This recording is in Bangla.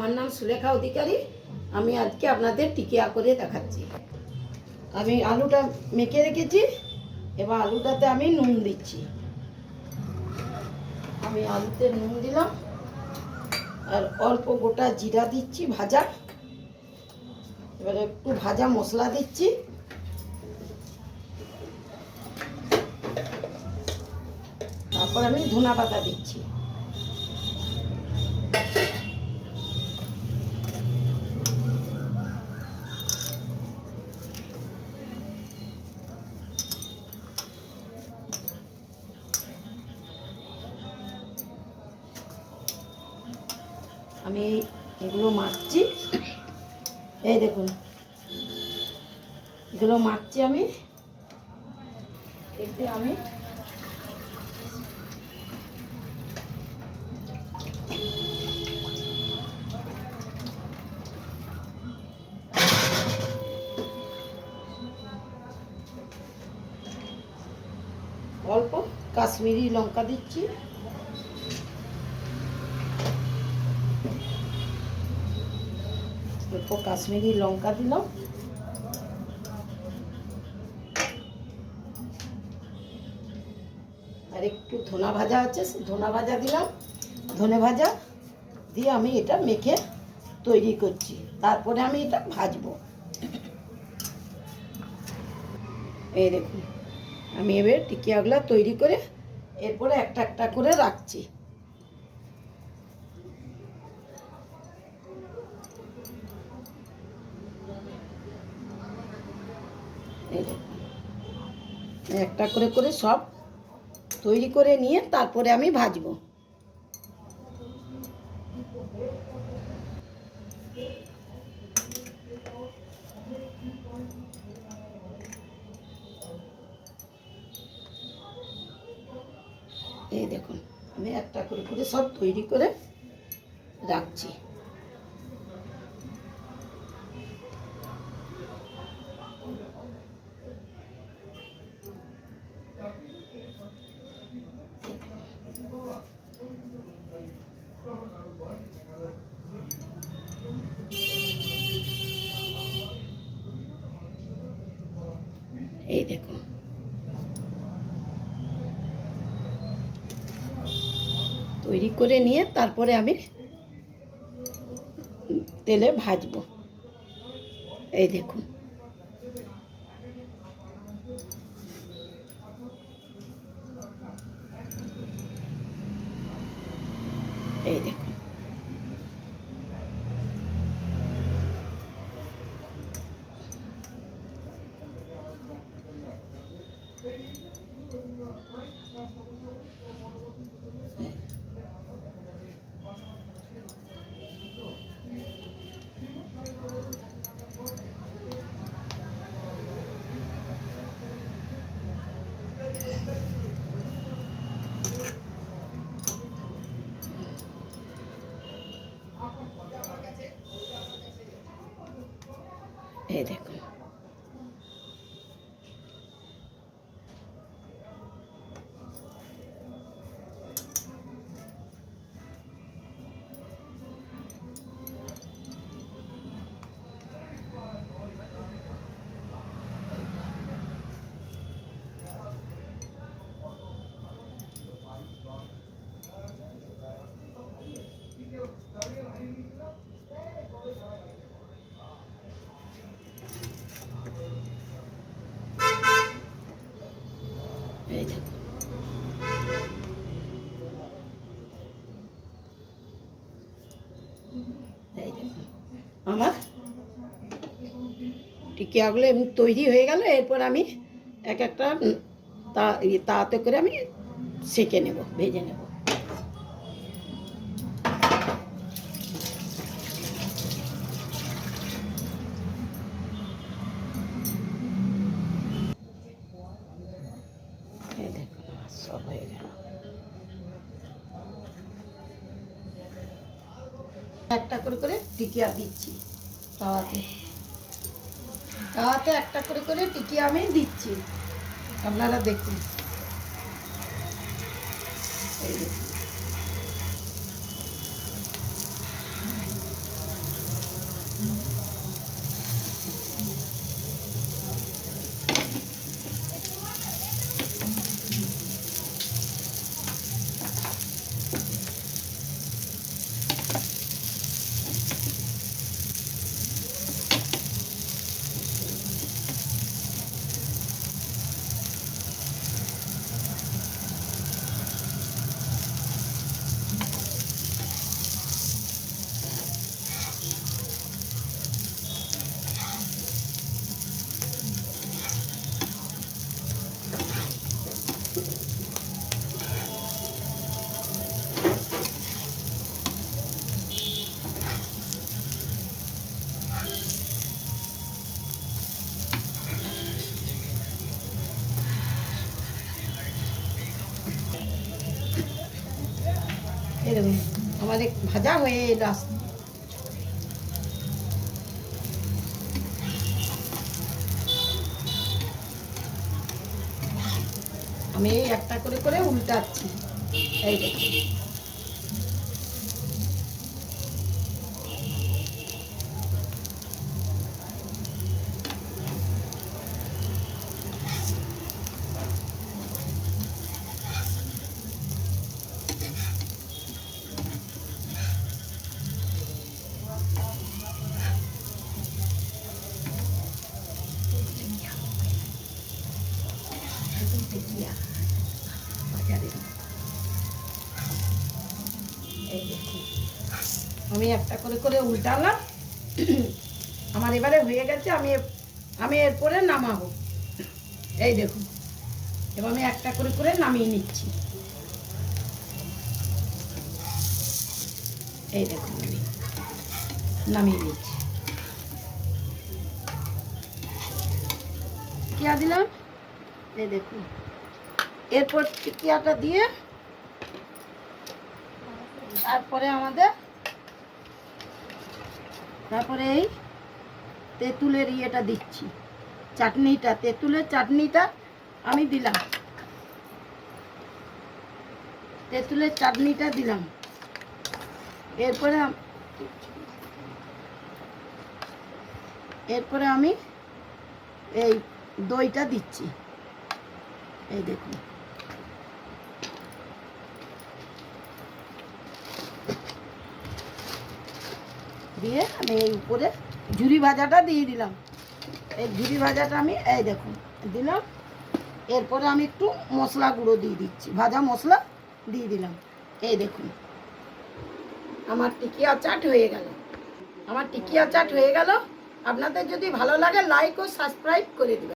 আমার নাম সুলেখা অধিকারী। আমি আজকে আপনাদের টিকিয়া করে দেখাচ্ছি। আমি আলুটা মেখে রেখেছি, এবার আলুটাতে আমি নুন দিচ্ছি। আমি আলুতে নুন দিলাম আর অল্প গোটা জিরা দিচ্ছি ভাজা। এবারে একটু ভাজা মশলা দিচ্ছি, তারপর আমি ধনা পাতা দিচ্ছি। আমি এগুলো মাখছি, এই দেখুন এগুলো মাখছি আমি। এতে আমি অল্প কাশ্মীরি লঙ্কা দিচ্ছি, অল্প কাশ্মীরি লঙ্কা দিলাম, আর একটু ধনা ভাজা আছে, ধনা ভাজা দিলাম। ধনে ভাজা দিয়ে আমি এটা মেখে তৈরি করছি, তারপরে আমি এটা ভাজবো। এই দেখুন আমি এবার টিকিয়াগুলো তৈরি করে এরপরে একটা একটা করে রাখছি। এই দেখুন একটা করে করে সব তৈরি করে নিয়ে তারপরে আমি ভাজবো। এই দেখুন আমি একটা করে করে সব তৈরি করে রাখছি। এই দেখুন তৈরি করে নিয়ে তারপরে আমি তেলে ভাজবো। এই দেখুন এই দেখুন এই দেখুন এই দেখুন এই দেখুন আমার টিকিয়াগুলো এমনি তৈরি হয়ে গেল। এরপর আমি এক একটা তাতে করে আমি সেঁকে নেব, ভেজে নেব। এই দেখুন সব হয়ে গেল। একটা করে করে টিকিয়া দিচ্ছি তাওয়াতে, তাওয়াতে একটা করে করে টিকিয়া আমি দিচ্ছি, আপনারা দেখুন। এই দেখুন ভাজা হয়ে এলো। আমি এই একটা করে করে উল্টাচ্ছি। এই দেখুন, এই দেখুন আমি একটা করে করে উল্টালাম। আমার এবারে হয়ে গেছে। আমি এরপরে নামাবো। এই দেখুন, এবার আমি একটা করে করে নামিয়ে নিচ্ছি। এই দেখুন আমি নামিয়ে নিচ্ছি। টিকিয়া দিলাম, এই দেখুন। এরপর টিকিয়াটা দিয়ে তারপরে এই তেঁতুলের ইয়েটা দিচ্ছি, চাটনিটা, তেঁতুলের চাটনিটা আমি দিলাম। তেঁতুলের চাটনিটা দিলাম। এরপরে আমি এই দইটা দিচ্ছি। এই দেখুন, দিয়ে আমি এই উপরে ঝুরি ভাজাটা দিয়ে দিলাম। এই ঝুরি ভাজাটা আমি এই দেখুন দিলাম। এরপরে আমি একটু মশলা গুঁড়ো দিয়ে দিচ্ছি, ভাজা মশলা দিয়ে দিলাম। এই দেখুন আমার টিকিয়া চাট হয়ে গেল। আপনাদের যদি ভালো লাগে লাইক ও সাবস্ক্রাইব করে দিবেন।